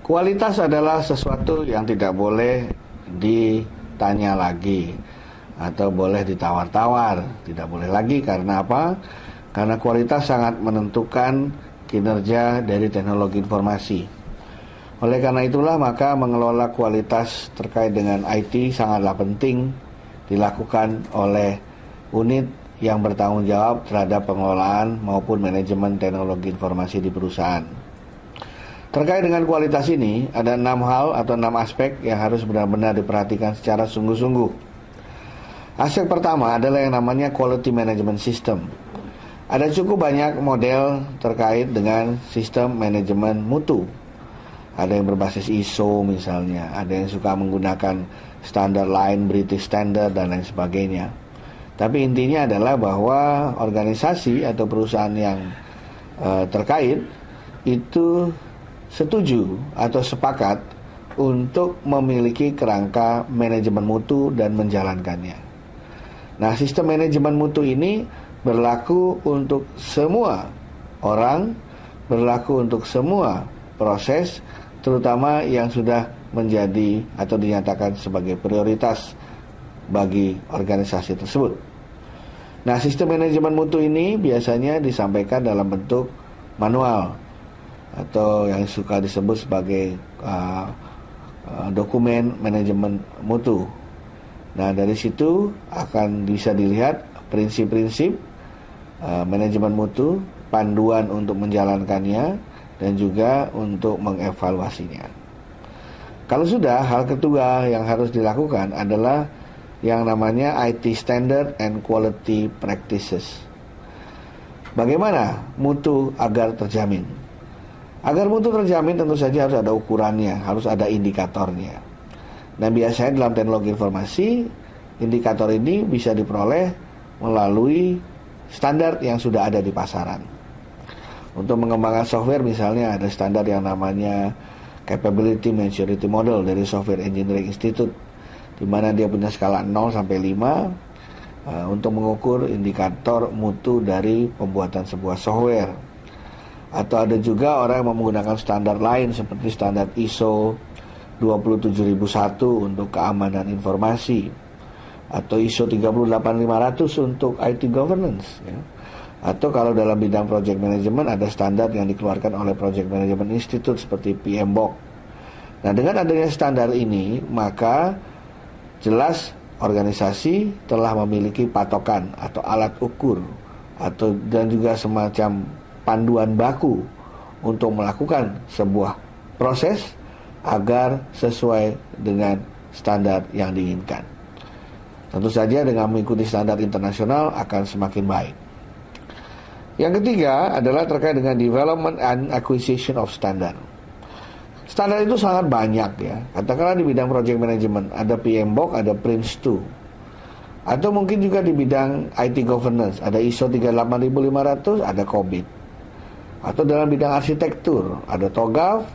Kualitas adalah sesuatu yang tidak boleh ditanya lagi atau boleh ditawar-tawar. Tidak boleh lagi, karena apa? Karena kualitas sangat menentukan kinerja dari teknologi informasi. Oleh karena itulah maka mengelola kualitas terkait dengan IT sangatlah penting dilakukan oleh unit yang bertanggung jawab terhadap pengelolaan maupun manajemen teknologi informasi di perusahaan. Terkait dengan kualitas ini, ada 6 hal atau 6 aspek yang harus benar-benar diperhatikan secara sungguh-sungguh. Aspek pertama adalah yang namanya Quality Management System. Ada cukup banyak model terkait dengan sistem manajemen mutu. Ada yang berbasis ISO misalnya, ada yang suka menggunakan standar lain, British Standard dan lain sebagainya. Tapi intinya adalah bahwa organisasi atau perusahaan yang terkait itu setuju atau sepakat untuk memiliki kerangka manajemen mutu dan menjalankannya. Nah, sistem manajemen mutu ini berlaku untuk semua orang, berlaku untuk semua proses, terutama yang sudah menjadi atau dinyatakan sebagai prioritas bagi organisasi tersebut. Nah, sistem manajemen mutu ini biasanya disampaikan dalam bentuk manual atau yang suka disebut sebagai dokumen manajemen mutu. Nah, dari situ akan bisa dilihat prinsip-prinsip manajemen mutu, panduan untuk menjalankannya, dan juga untuk mengevaluasinya. Kalau sudah, hal kedua yang harus dilakukan adalah yang namanya IT Standard and Quality Practices. Bagaimana mutu agar terjamin? Agar mutu terjamin tentu saja harus ada ukurannya, harus ada indikatornya. Nah, biasanya dalam teknologi informasi, indikator ini bisa diperoleh melalui standar yang sudah ada di pasaran. Untuk mengembangkan software misalnya ada standar yang namanya Capability Maturity Model dari Software Engineering Institute, di mana dia punya skala 0 sampai 5 untuk mengukur indikator mutu dari pembuatan sebuah software. Atau ada juga orang yang menggunakan standar lain seperti standar ISO 27001 untuk keamanan informasi, atau ISO 38500 untuk IT governance, ya. Atau kalau dalam bidang project management ada standar yang dikeluarkan oleh Project Management Institute seperti PMBOK. Nah, dengan adanya standar ini, maka jelas organisasi telah memiliki patokan atau alat ukur dan juga semacam panduan baku untuk melakukan sebuah proses agar sesuai dengan standar yang diinginkan. Tentu saja dengan mengikuti standar internasional akan semakin baik. Yang ketiga adalah terkait dengan development and acquisition of standard. Standar itu sangat banyak, ya. Katakanlah di bidang project management ada PMBOK, ada PRINCE2. Atau mungkin juga di bidang IT governance ada ISO 38500, ada COBIT. Atau dalam bidang arsitektur ada TOGAF,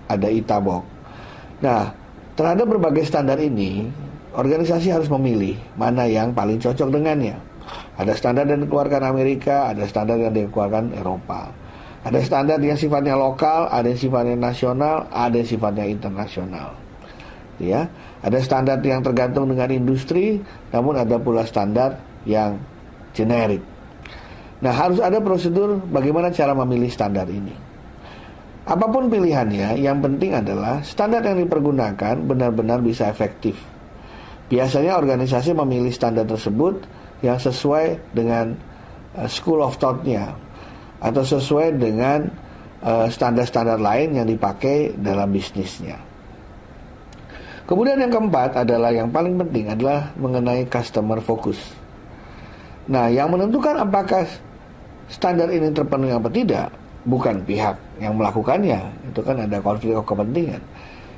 ada ITABOK. Nah, terhadap berbagai standar ini, organisasi harus memilih mana yang paling cocok dengannya. Ada standar yang dikeluarkan Amerika, ada standar yang dikeluarkan Eropa. Ada standar yang sifatnya lokal, ada yang sifatnya nasional, ada yang sifatnya internasional. Ya, ada standar yang tergantung dengan industri, namun ada pula standar yang generik. Nah, harus ada prosedur bagaimana cara memilih standar ini. Apapun pilihannya, yang penting adalah standar yang dipergunakan benar-benar bisa efektif. Biasanya organisasi memilih standar tersebut yang sesuai dengan school of thought-nya atau sesuai dengan standar-standar lain yang dipakai dalam bisnisnya. Kemudian yang keempat adalah yang paling penting adalah mengenai customer focus. Nah, yang menentukan apakah standar ini terpenuhi apa tidak bukan pihak yang melakukannya, itu kan ada konflik kepentingan.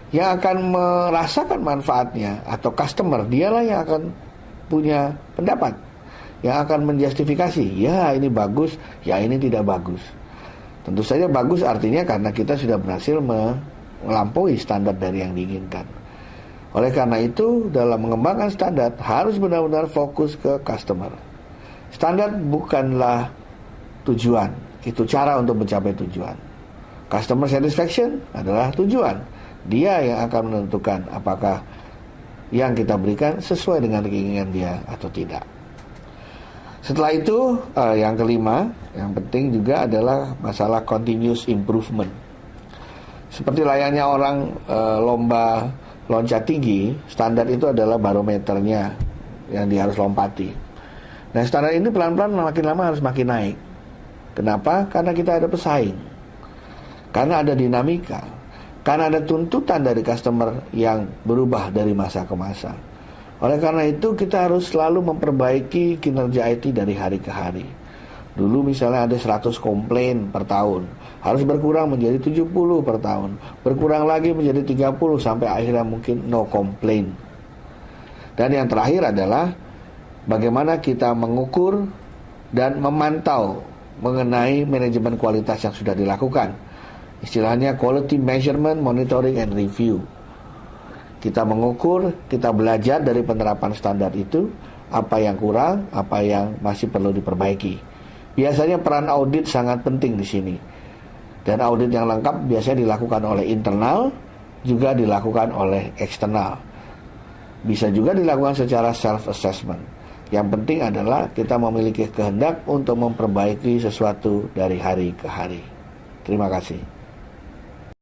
Yang akan merasakan manfaatnya atau customer, dialah yang akan punya pendapat, yang akan menjustifikasi, ya ini bagus, ya ini tidak bagus. Tentu saja bagus artinya karena kita sudah berhasil melampaui standar dari yang diinginkan. Oleh karena itu, dalam mengembangkan standar harus benar-benar fokus ke customer. Standar bukanlah tujuan, itu cara untuk mencapai tujuan. Customer satisfaction adalah tujuan. Dia yang akan menentukan apakah yang kita berikan sesuai dengan keinginan dia atau tidak. Setelah itu, yang kelima, yang penting juga adalah masalah continuous improvement. Seperti layaknya orang lomba loncat tinggi, standar itu adalah barometernya yang dia harus lompati. Nah, standar ini pelan-pelan makin lama harus makin naik. Kenapa? Karena kita ada pesaing. Karena ada dinamika. Karena ada tuntutan dari customer yang berubah dari masa ke masa. Oleh karena itu, kita harus selalu memperbaiki kinerja IT dari hari ke hari. Dulu misalnya ada 100 komplain per tahun, harus berkurang menjadi 70 per tahun, berkurang lagi menjadi 30 sampai akhirnya mungkin no complaint. Dan yang terakhir adalah bagaimana kita mengukur dan memantau mengenai manajemen kualitas yang sudah dilakukan. Istilahnya quality measurement, monitoring, and review. Kita mengukur, kita belajar dari penerapan standar itu, apa yang kurang, apa yang masih perlu diperbaiki. Biasanya peran audit sangat penting di sini. Dan audit yang lengkap biasanya dilakukan oleh internal, juga dilakukan oleh eksternal. Bisa juga dilakukan secara self-assessment. Yang penting adalah kita memiliki kehendak untuk memperbaiki sesuatu dari hari ke hari. Terima kasih.